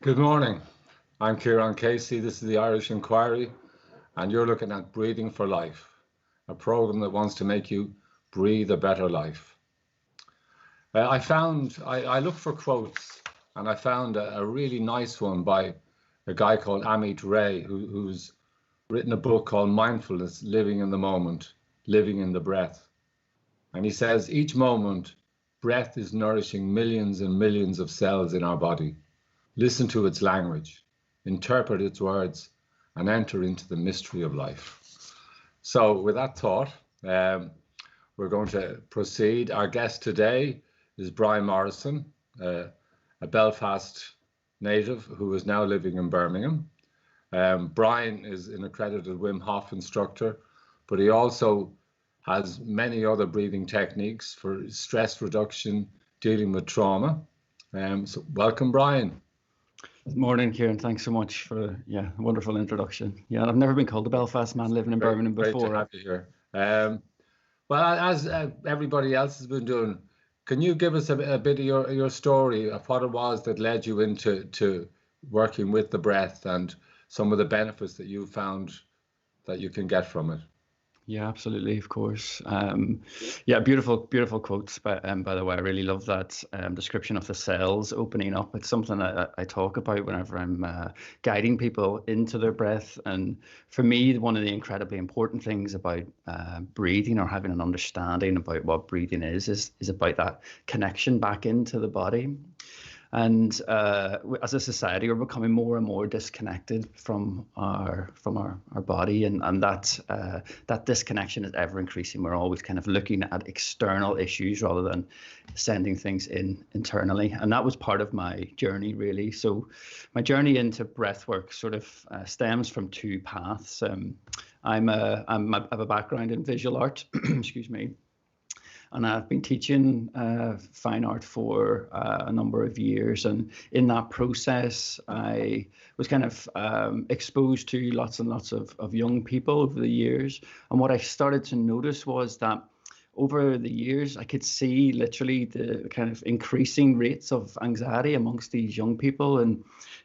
Good morning. I'm Kieran Casey. This is the Irish Inquiry, and you're looking at Breathing for Life, a program that wants to make you breathe a better life. I looked for quotes, and I found a really nice one by a guy called Amit Ray, who's written a book called Mindfulness, Living in the Moment, Living in the Breath. And he says, each moment, breath is nourishing millions and millions of cells in our body. Listen to its language, interpret its words, and enter into the mystery of life. So with that thought, we're going to proceed. Our guest today is Brian Morrison, a Belfast native who is now living in Birmingham. Brian is an accredited Wim Hof instructor, but he also has many other breathing techniques for stress reduction, dealing with trauma. So welcome, Brian. Good morning, Kieran. Thanks so much for a wonderful introduction. Yeah, I've never been called a Belfast man living in Birmingham before. Great to have you here. Well, as everybody else has been doing, can you give us a bit of your story of what it was that led you into working with the breath and some of the benefits that you found that you can get from it? Yeah, absolutely, of course. Beautiful quotes. By the way, I really love that description of the cells opening up. It's something that I talk about whenever I'm guiding people into their breath. And for me, one of the incredibly important things about breathing or having an understanding about what breathing is about that connection back into the body. And as a society, we're becoming more and more disconnected from our body, and that disconnection is ever increasing. We're always kind of looking at external issues rather than sending things in internally, and that was part of my journey, really. So my journey into breathwork sort of stems from two paths. I have a background in visual art, excuse me. And I've been teaching fine art for a number of years. And in that process, I was kind of exposed to lots and lots of young people over the years. And what I started to notice was that over the years, I could see literally the kind of increasing rates of anxiety amongst these young people. And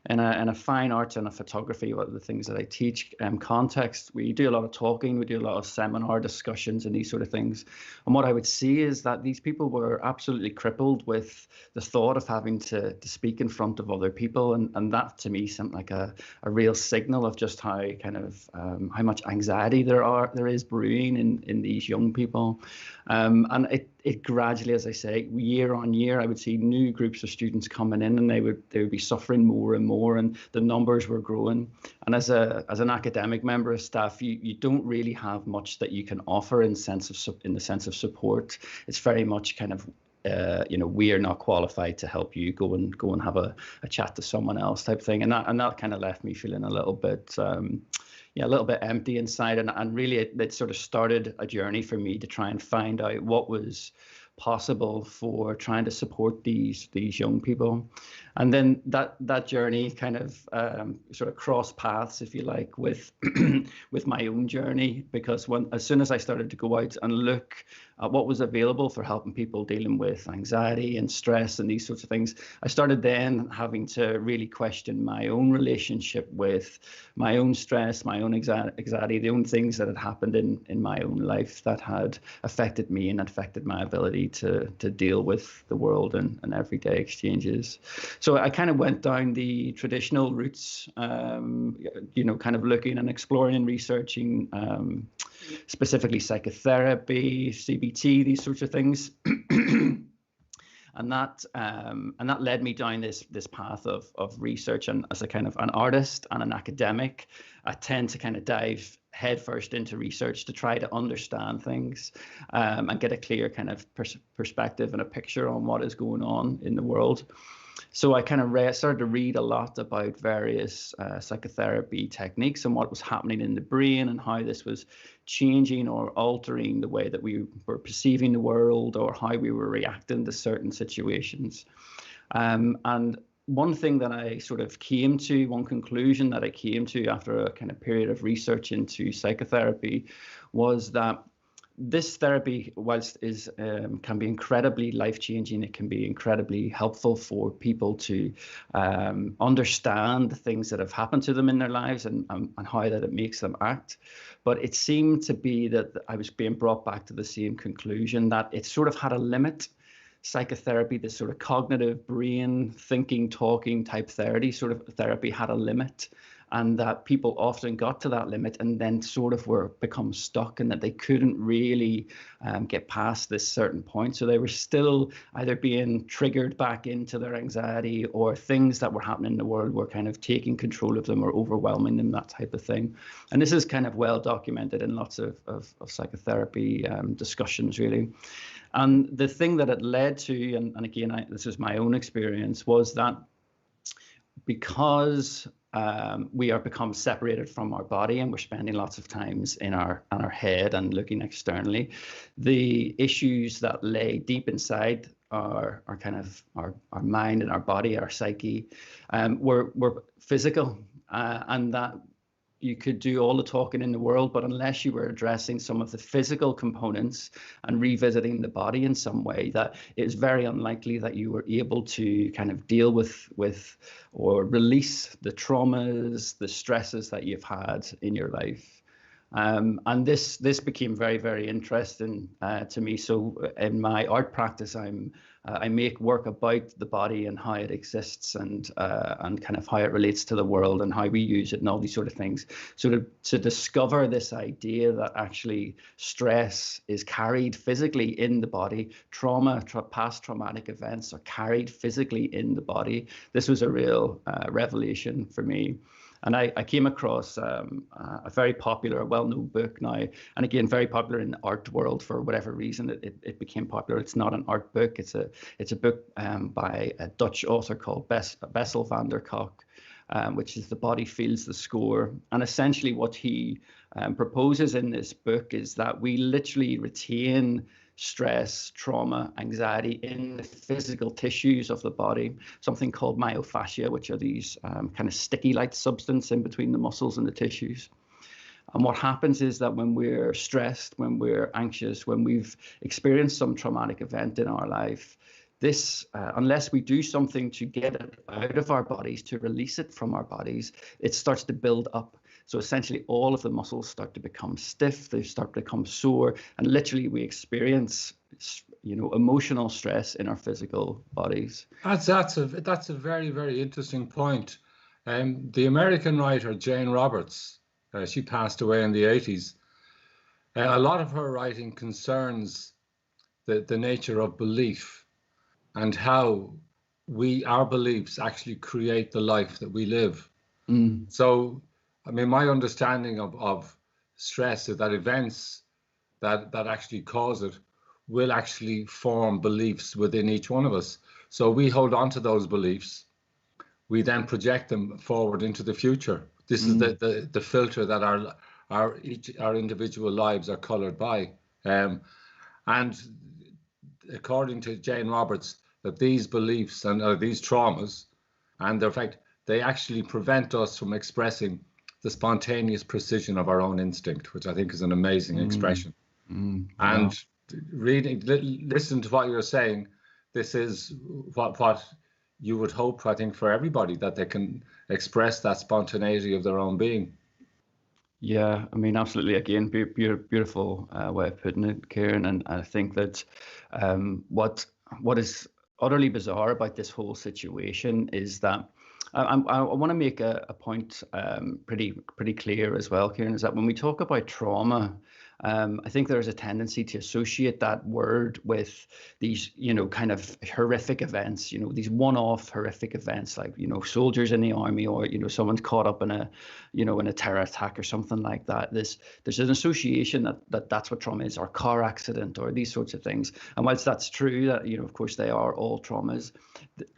in a fine arts and a photography, one of the things that I teach context, we do a lot of talking, we do a lot of seminar discussions and these sort of things. And what I would see is that these people were absolutely crippled with the thought of having to speak in front of other people. And that to me seemed like a real signal of just how kind of how much anxiety there is brewing in these young people. And it gradually, as I say, year on year, I would see new groups of students coming in, and they would be suffering more and more, and the numbers were growing. And as an academic member of staff, you don't really have much that you can offer in the sense of support. It's very much kind of we are not qualified to help you. Go and have a chat to someone else type thing, and that kind of left me feeling a little bit. A little bit empty inside, and really it sort of started a journey for me to try and find out what was possible for trying to support these young people. And then that journey kind of sort of crossed paths, if you like, with with my own journey, because as soon as I started to go out and look at what was available for helping people dealing with anxiety and stress and these sorts of things, I started then having to really question my own relationship with my own stress, my own anxiety, the own things that had happened in my own life that had affected me and affected my ability to deal with the world and everyday exchanges. So I kind of went down the traditional routes, kind of looking and exploring and researching specifically psychotherapy, CBT, these sorts of things. And that led me down this path of research. And as a kind of an artist and an academic, I tend to kind of dive headfirst into research to try to understand things and get a clear kind of perspective and a picture on what is going on in the world. So I kind of started to read a lot about various psychotherapy techniques and what was happening in the brain and how this was changing or altering the way that we were perceiving the world or how we were reacting to certain situations. And one thing that I sort of came to, one conclusion that I came to after a kind of period of research into psychotherapy was that this therapy, whilst is can be incredibly life-changing, it can be incredibly helpful for people to understand the things that have happened to them in their lives and how that it makes them act. But it seemed to be that I was being brought back to the same conclusion, that it sort of had a limit. Psychotherapy, this sort of cognitive brain thinking, talking type therapy had a limit, and that people often got to that limit and then sort of become stuck, and that they couldn't really get past this certain point. So they were still either being triggered back into their anxiety, or things that were happening in the world were kind of taking control of them or overwhelming them, that type of thing. And this is kind of well documented in lots of psychotherapy discussions, really. And the thing that it led to, and again, this is my own experience, was that because we are become separated from our body and we're spending lots of times in our head and looking externally, the issues that lay deep inside our kind of our mind and our body, our psyche, were physical, and that you could do all the talking in the world, but unless you were addressing some of the physical components and revisiting the body in some way, that it's very unlikely that you were able to kind of deal with or release the traumas, the stresses that you've had in your life. And this became very, very interesting to me. So in my art practice, I make work about the body and how it exists, and kind of how it relates to the world and how we use it and all these sort of things. So to discover this idea that actually stress is carried physically in the body, past traumatic events are carried physically in the body. This was a real revelation for me. And I came across a very popular, well-known book now, and again, very popular in the art world for whatever reason. It became popular. It's not an art book. It's a book by a Dutch author called Bessel van der Kolk, which is The Body Feels the Score. And essentially what he proposes in this book is that we literally retain stress, trauma, anxiety in the physical tissues of the body, something called myofascia, which are these kind of sticky-like substance in between the muscles and the tissues. And what happens is that when we're stressed, when we're anxious, when we've experienced some traumatic event in our life, this, unless we do something to get it out of our bodies, to release it from our bodies, it starts to build up. So essentially all of the muscles start to become stiff, they start to become sore, and literally we experience, emotional stress in our physical bodies. That's a very, very interesting point. The American writer Jane Roberts, she passed away in the 80s. A lot of her writing concerns the nature of belief and how our beliefs actually create the life that we live. So, I mean, my understanding of stress is that events that actually cause it will actually form beliefs within each one of us. So we hold on to those beliefs. We then project them forward into the future. This is the filter that our individual lives are colored by. And according to Jane Roberts, that these beliefs and these traumas, and in fact, they actually prevent us from expressing the spontaneous precision of our own instinct, which I think is an amazing expression. Wow. And listen to what you're saying. This is what you would hope, I think, for everybody, that they can express that spontaneity of their own being. Yeah, I mean, absolutely. Again, beautiful way of putting it, Kieran. And I think that what is utterly bizarre about this whole situation is that I want to make a point pretty clear as well, Kieran, is that when we talk about trauma, I think there's a tendency to associate that word with these, kind of horrific events, these one-off horrific events, like, soldiers in the army, or, someone's caught up in a terror attack or something like that. There's an association that's what trauma is, or car accident, or these sorts of things. And whilst that's true, that, of course, they are all traumas,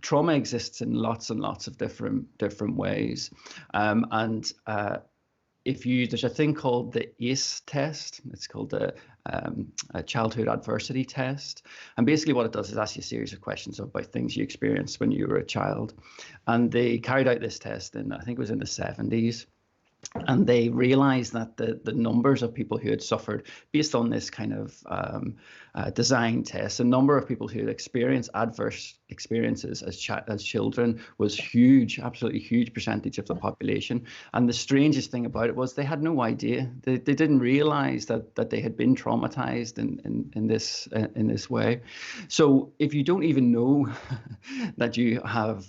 trauma exists in lots and lots of different ways. There's a thing called the ACE test. It's called the Childhood Adversity Test. And basically what it does is ask you a series of questions about things you experienced when you were a child. And they carried out this test I think it was in the 70s. And they realized that the numbers of people who had suffered, based on this kind of design test, the number of people who had experienced adverse experiences as children was huge, absolutely huge percentage of the population. And the strangest thing about it was they had no idea. They didn't realize that they had been traumatized in this way. So if you don't even know that you have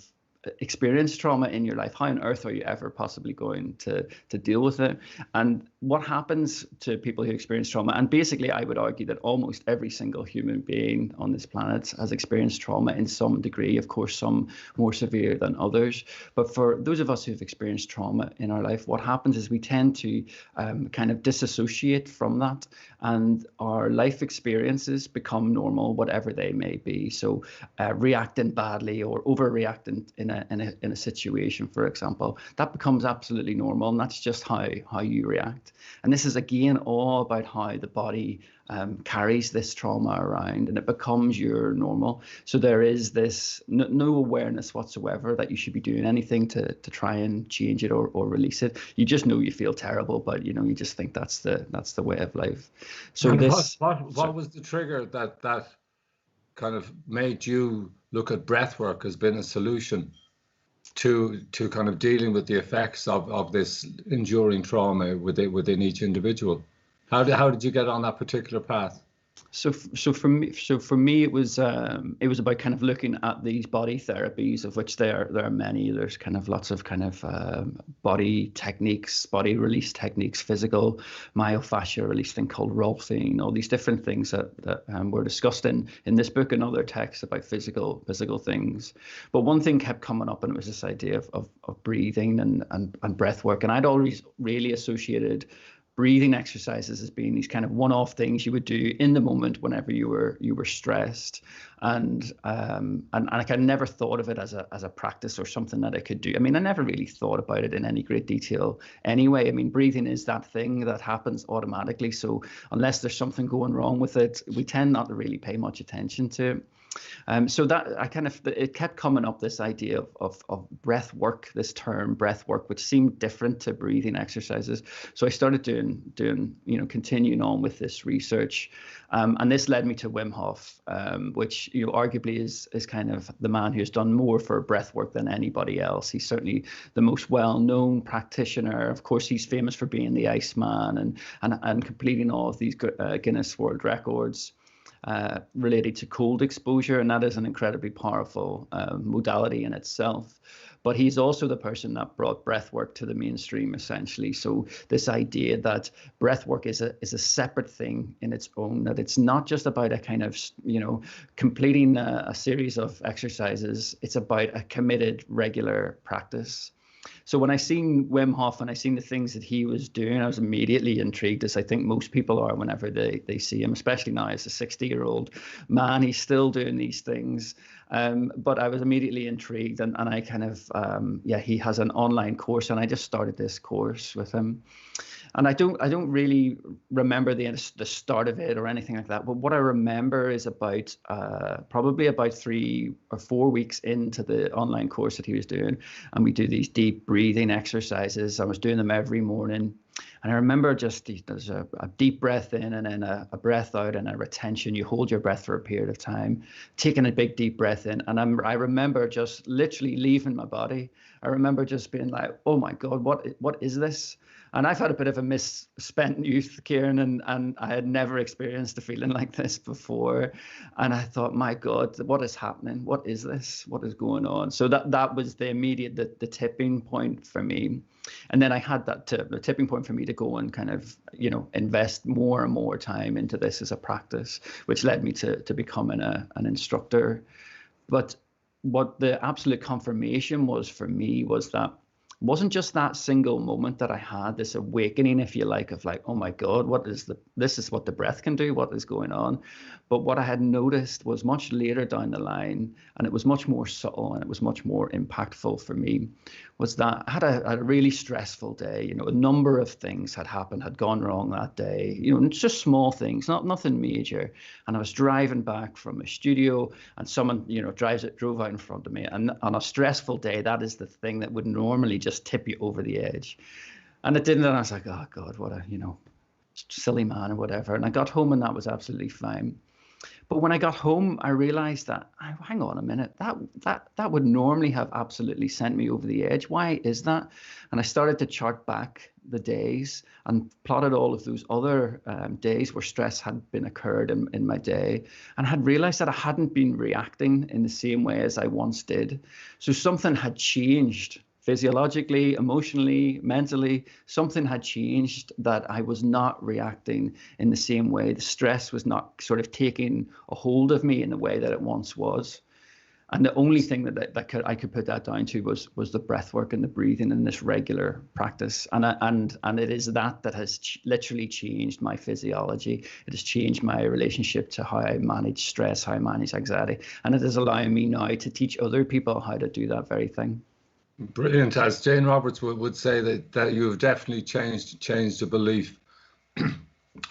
experienced trauma in your life, how on earth are you ever possibly going to deal with it? And what happens to people who experience trauma? And basically, I would argue that almost every single human being on this planet has experienced trauma in some degree, of course, some more severe than others. But for those of us who've experienced trauma in our life, what happens is we tend to kind of disassociate from that, and our life experiences become normal, whatever they may be. So reacting badly or overreacting in a situation, for example, that becomes absolutely normal, and that's just how you react. And this is again all about how the body carries this trauma around, and it becomes your normal. So there is this no awareness whatsoever that you should be doing anything to try and change it or release it. You just know you feel terrible, but you just think that's the way of life. So and this what was the trigger that kind of made you look at breathwork as being a solution to kind of dealing with the effects of this enduring trauma within each individual? How did you get on that particular path? So for me, it was about kind of looking at these body therapies, of which there are many. There's kind of lots of kind of body techniques, body release techniques, physical myofascial release thing called rolfing, all these different things that were discussed in this book and other texts about physical things. But one thing kept coming up, and it was this idea of breathing and breath work. And I'd always really associated breathing exercises as being these kind of one-off things you would do in the moment whenever you were stressed, and like I never thought of it as a practice or something that I could do. I mean, I never really thought about it in any great detail anyway. I mean, breathing is that thing that happens automatically, so unless there's something going wrong with it, we tend not to really pay much attention to it. So that it kept coming up, this idea of breath work, this term breath work, which seemed different to breathing exercises. So I started doing continuing on with this research, and this led me to Wim Hof, which arguably is kind of the man who's done more for breath work than anybody else. He's certainly the most well-known practitioner. Of course, he's famous for being the Iceman and completing all of these Guinness World Records related to cold exposure, and that is an incredibly powerful modality in itself. But he's also the person that brought breathwork to the mainstream, essentially. So this idea that breathwork is a separate thing in its own, that it's not just about a kind of completing a series of exercises. It's about a committed, regular practice. So when I seen Wim Hof and I seen the things that he was doing, I was immediately intrigued, as I think most people are whenever they see him, especially now as a 60-year-old man. He's still doing these things. But I was immediately intrigued, and I kind of, he has an online course, and I just started this course with him. And I don't really remember the start of it or anything like that. But what I remember is probably about 3 or 4 weeks into the online course that he was doing, and we do these deep breathing exercises. I was doing them every morning, and I remember there's a deep breath in, and then a breath out, and a retention. You hold your breath for a period of time, taking a big deep breath in, and I remember just literally leaving my body. I remember just being like, oh my God, what is this? And I've had a bit of a misspent youth, Kieran, and I had never experienced a feeling like this before. And I thought, my God, what is happening? What is this? What is going on? So that was the immediate, the tipping point for me. And then I had the tipping point for me to go and kind of, invest more and more time into this as a practice, which led me to becoming an instructor. But what the absolute confirmation was for me was that it wasn't just that single moment that I had, this awakening, if you like, of like, oh my God, this is what the breath can do, what is going on. But what I had noticed was much later down the line, and it was much more subtle and it was much more impactful for me, was that I had a really stressful day. A number of things had happened, had gone wrong that day, it's just small things, nothing major. And I was driving back from a studio, and someone, drove out in front of me. And on a stressful day, that is the thing that would normally just tip you over the edge. And it didn't, and I was like, oh God, what a, silly man or whatever. And I got home and that was absolutely fine. But when I got home, I realized that, hang on a minute, that would normally have absolutely sent me over the edge. Why is that? And I started to chart back the days and plotted all of those other days where stress had been occurred in my day, and had realized that I hadn't been reacting in the same way as I once did. So something had changed. Physiologically, emotionally, mentally, something had changed, that I was not reacting in the same way. The stress was not sort of taking a hold of me in the way that it once was. And the only thing that I could put that down to was the breath work and the breathing and this regular practice. And it is that has literally changed my physiology. It has changed my relationship to how I manage stress, how I manage anxiety. And it is allowing me now to teach other people how to do that very thing. Brilliant. As Jane Roberts would say, that you have definitely changed the belief.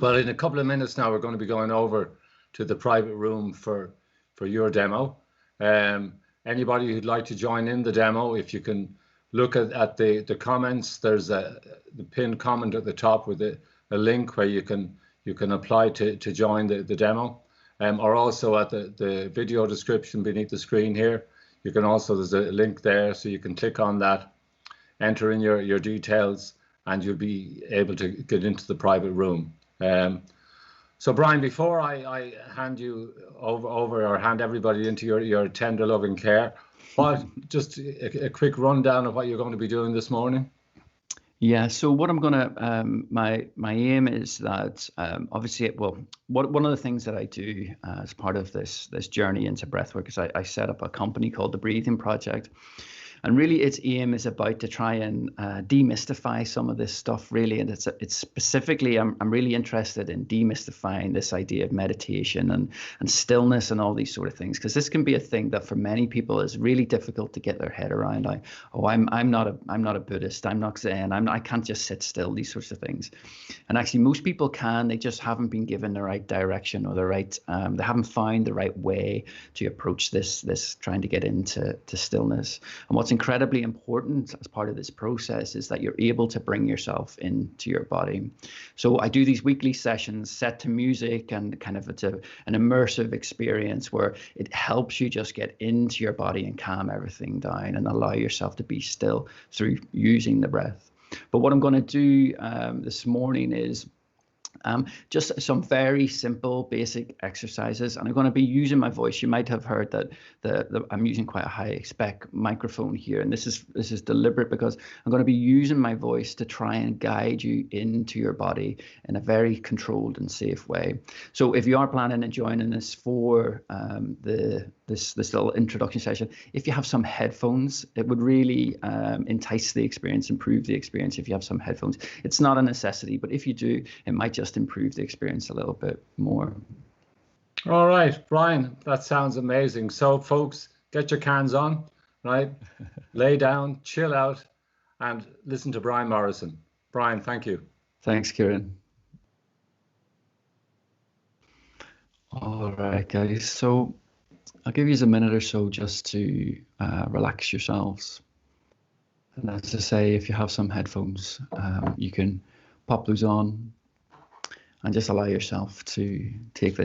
Well, in a couple of minutes now, we're going to be going over to the private room for your demo. Anybody who'd like to join in the demo, if you can look at the comments, there's the pinned comment at the top with a link where you can apply to join the demo, or also at the video description beneath the screen here. You can also, there's a link there, so you can click on that, enter in your details, and you'll be able to get into the private room. So Brian, before I hand you over or hand everybody into your tender loving care, just a quick rundown of what you're going to be doing this morning. Yeah, so what I'm gonna, my aim is that obviously, one of the things that I do as part of this journey into breathwork is I set up a company called the Breathing Project. And really its aim is about to try and demystify some of this stuff, really. And it's specifically, I'm really interested in demystifying this idea of meditation and stillness and all these sort of things, because this can be a thing that for many people is really difficult to get their head around. I'm not a Buddhist, I'm not Zen, I can't just sit still, these sorts of things. And actually most people can, they just haven't been given the right direction or the right, they haven't found the right way to approach this trying to get into stillness. And what's incredibly important as part of this process is that you're able to bring yourself into your body. So I do these weekly sessions set to music, and kind of it's an immersive experience where it helps you just get into your body and calm everything down and allow yourself to be still through using the breath. But what I'm going to do this morning is just some very simple, basic exercises, and I'm going to be using my voice. You might have heard that I'm using quite a high spec microphone here, and this is deliberate because I'm going to be using my voice to try and guide you into your body in a very controlled and safe way. So if you are planning on joining us for this little introduction session, if you have some headphones, it would really entice the experience, improve the experience if you have some headphones. It's not a necessity, but if you do, it might just improve the experience a little bit more. All right, Brian, that sounds amazing. So folks, get your cans on, right? Lay down, chill out, and listen to Brian Morrison. Brian, thank you. Thanks, Kieran. All right, guys. So I'll give you a minute or so just to relax yourselves. And as I say, if you have some headphones, you can pop those on and just allow yourself to take this